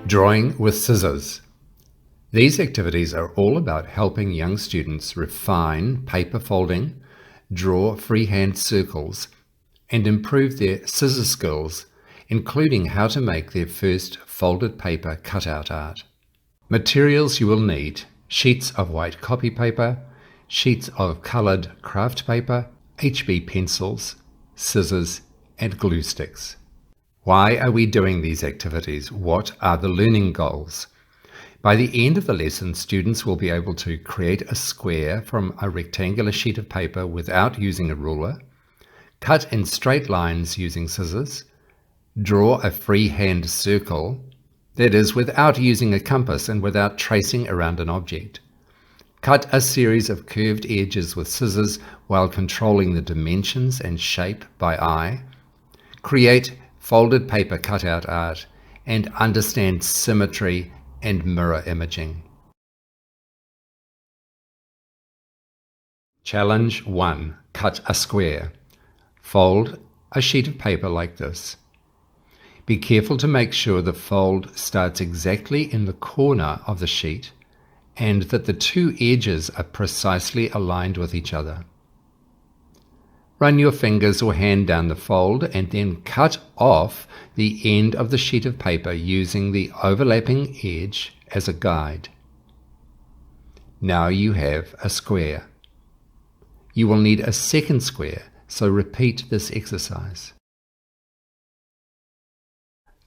Drawing with scissors. These activities are all about helping young students refine paper folding, draw freehand circles, and improve their scissor skills, including how to make their first folded paper cutout art. Materials you will need: sheets of white copy paper, sheets of colored craft paper, HB pencils, scissors, and glue sticks. Why are we doing these activities? What are the learning goals? By the end of the lesson, students will be able to create a square from a rectangular sheet of paper without using a ruler, cut in straight lines using scissors, draw a freehand circle, that is, without using a compass and without tracing around an object, cut a series of curved edges with scissors while controlling the dimensions and shape by eye, create folded paper cutout art, and understand symmetry and mirror imaging. Challenge 1. Cut a square. Fold a sheet of paper like this. Be careful to make sure the fold starts exactly in the corner of the sheet and that the two edges are precisely aligned with each other. Run your fingers or hand down the fold and then cut off the end of the sheet of paper using the overlapping edge as a guide. Now you have a square. You will need a second square, so repeat this exercise.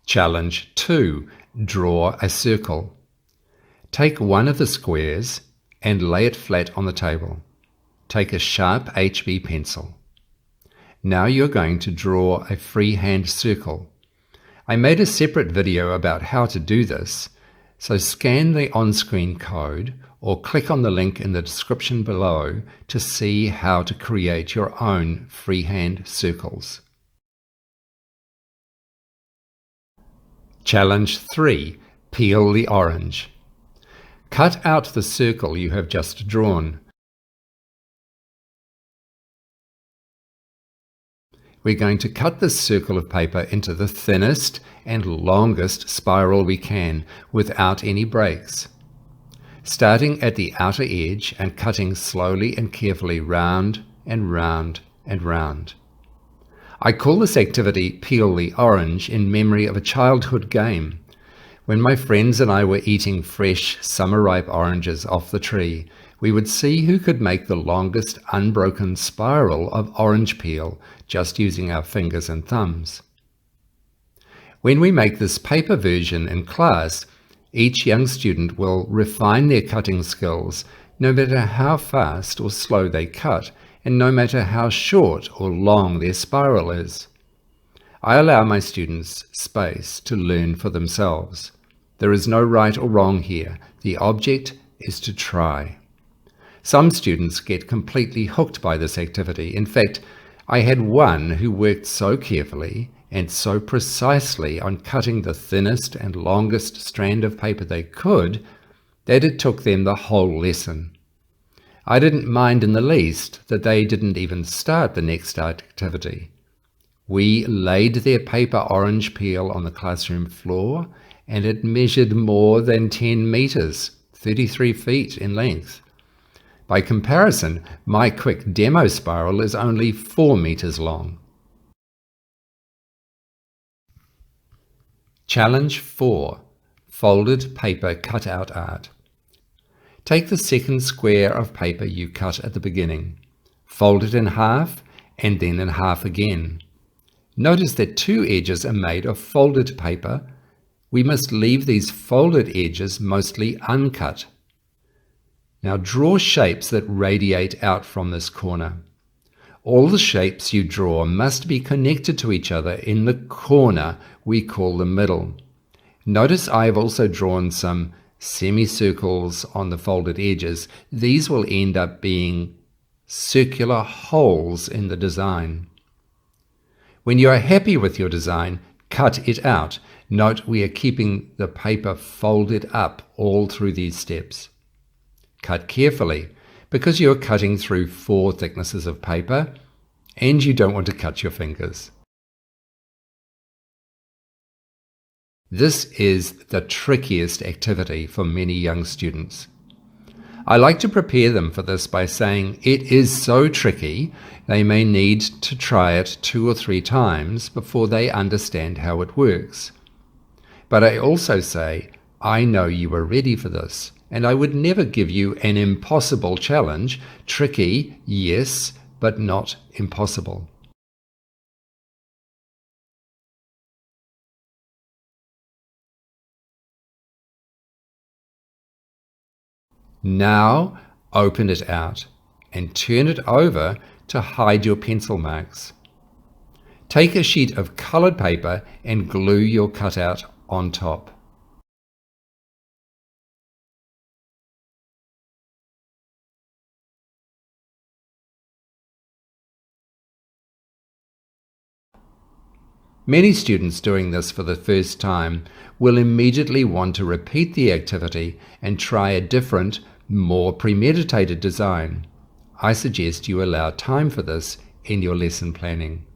Challenge 2. Draw a circle. Take one of the squares and lay it flat on the table. Take a sharp HB pencil. Now you're going to draw a freehand circle. I made a separate video about how to do this, so scan the on-screen code or click on the link in the description below to see how to create your own freehand circles. Challenge 3. Peel the orange. Cut out the circle you have just drawn. We're going to cut this circle of paper into the thinnest and longest spiral we can without any breaks, starting at the outer edge and cutting slowly and carefully round and round and round. I call this activity Peel the Orange in memory of a childhood game when my friends and I were eating fresh summer-ripe oranges off the tree. We would see who could make the longest unbroken spiral of orange peel just using our fingers and thumbs. When we make this paper version in class, each young student will refine their cutting skills no matter how fast or slow they cut, and no matter how short or long their spiral is. I allow my students space to learn for themselves. There is no right or wrong here. The object is to try. Some students get completely hooked by this activity. In fact, I had one who worked so carefully and so precisely on cutting the thinnest and longest strand of paper they could that it took them the whole lesson. I didn't mind in the least that they didn't even start the next activity. We laid their paper orange peel on the classroom floor, and it measured more than 10 meters, 33 feet in length. By comparison, my quick demo spiral is only 4 meters long. Challenge 4. Folded paper cutout art. Take the second square of paper you cut at the beginning, fold it in half and then in half again. Notice that two edges are made of folded paper. We must leave these folded edges mostly uncut. Now draw shapes that radiate out from this corner. All the shapes you draw must be connected to each other in the corner we call the middle. Notice I have also drawn some semicircles on the folded edges. These will end up being circular holes in the design. When you are happy with your design, cut it out. Note we are keeping the paper folded up all through these steps. Cut carefully because you are cutting through 4 thicknesses of paper and you don't want to cut your fingers. This is the trickiest activity for many young students. I like to prepare them for this by saying it is so tricky they may need to try it 2 or 3 times before they understand how it works. But I also say, I know you are ready for this, and I would never give you an impossible challenge. Tricky, yes, but not impossible. Now open it out and turn it over to hide your pencil marks. Take a sheet of colored paper and glue your cutout on top. Many students doing this for the first time will immediately want to repeat the activity and try a different, more premeditated design. I suggest you allow time for this in your lesson planning.